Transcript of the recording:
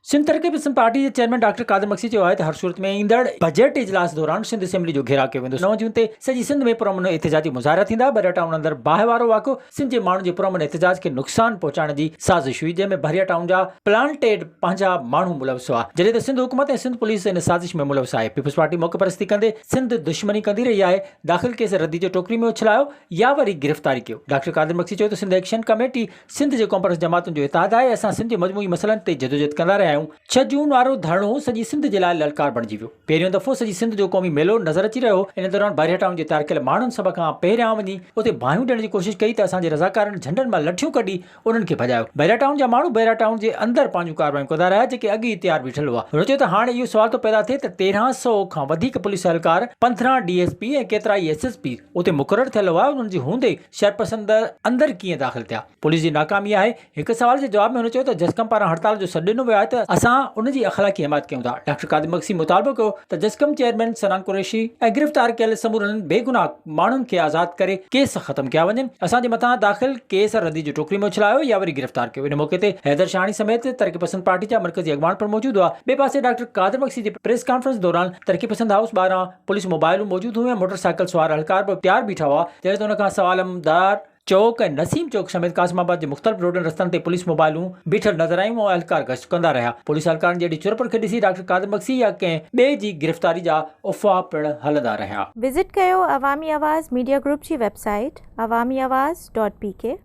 Sindh तरक़ीब Sindh party के chairman doctor कादिर मक्सी चयो आहे त हर सूरत में ईंदड़ बजट इजलास दौरान सिंध असेंबली जो घेराव कयो वेंदो। 9 जून ते सॼी सिंध में पुरअमन एहतजाजी मुज़ाहिरा थींदा। बरिया टाउन अंदर बाहि वारो वाक़ो सिंध जे माण्हुनि जे पुरअमन एहतजाज खे नुक़सान पहुचाइण जी साज़िश हुई, जंहिंमें बरिया टाउन जा प्लांटेड पंहिंजा माण्हू मुलविस हुआ, जॾहिं त सिंध हुकूमत ऐं सिंध पुलिस इन साज़िश में मुलविस आहे। पीपल्स पार्टी मौक़े परस्ती कंदे सिंध दुश्मनी कंदी रही आहे, दाख़िल केस रद्दी जो टोकरी में उछलायो या वरी गिरफ़्तारी कयो। डॉक्टर कादिर मक्सी चयो त सिंध एक्शन कमेटी सिंध जे कॉम्प्रेस जमातुनि जो इतिहाद आहे। असां सिंध जे मजमूई मसइलनि ते जदोजहद कंदा रहिया आहियूं। 6 जून वारो धरणो सॼी सिंध जे लाइ ललकार बणिजी वियो। पहिरियों दफ़ो सॼी सिंध जो क़ौमी मेलो नज़र अची रहियो। इन दौरान बरिया टाउन जे तयार कयल माण्हुनि सभ खां पहिरियां वञी उते बाहियूं ॾियण जी कोशिशि कई त असांजे रज़ाकारनि झंडनि मां लठियूं कढी उन्हनि खे भॼायो। बरिया टाउन जा माण्हू बरिया टाउन जे अंदरि पंहिंजूं कार्रवायूं कंदा रहिया, जेके अॻु ई तयार बीठल हुआ। हुन चयो त हाणे इहो सुवाल थो पैदा थिए त 1300 खां वधीक पुलिस एहलकार, 15 DSP ऐं केतिरा ई SSP उते मुक़ररु थियल हुआ। उन्हनि जी हूंदे शरपसंद अंदरि कीअं दाख़िल थिया? पुलिस जी नाकामी आहे। हिकु सवाल जे जवाब में हुन चयो त जस्कम पारां हड़ताल जो सॾु ॾिनो वियो आहे त असां उन जी अख़लाक़ी हिमायत कयूं था। डॉक्टर कादिर मक्सी मुतालबो कयो त जस्कम चेयरमैन सनान कुरैशी ऐं गिरफ़्तार कयल समूरनि बेगुनाह माण्हुनि खे आज़ाद करे केस ख़त्म कया वञनि। असांजे मथां दाख़िल केस रद्दी जो टोकरी में उछलायो या वरी गिरफ़्तार कयो। इन मौक़े ते हैदर शाहानी समेत तरक़ी पसंद पार्टी जा मरकज़ी अॻवान पिणु मौजूदु हुआ। ॿिए पासे डॉक्टर कादिर मक्सी जे प्रेस कॉन्फ्रेंस दौरान तरक़ी पसंद हाउस ॿाहिरां पुलिस मोबाइलूं मौजूदु हुयूं ऐं मोटरसाइकिल सवार एहलकार बि तयार बीठा हुआ। जॾहिं त हुन खां सवाल अमदार चौक ऐं नसीम चौक समेत कासिमाबाद जे मुख़्तलिफ़ रोडनि रस्तनि ते पुलिस मोबाइलूं बीठल नज़र आयूं ऐं एहलकार गश्त कंदा रहिया। पुलिस एहलकारनि जहिड़ी चुरपुर खे ॾिसी डॉक्टर कादिर मक्सी या कंहिं ॿिए जी गिरफ़्तारी जा अफ़वाह पिणु हलंदा रहिया। विज़िट कयो अवामी आवाज़ मीडिया ग्रुप जी वेबसाइट awamiawaz.pk।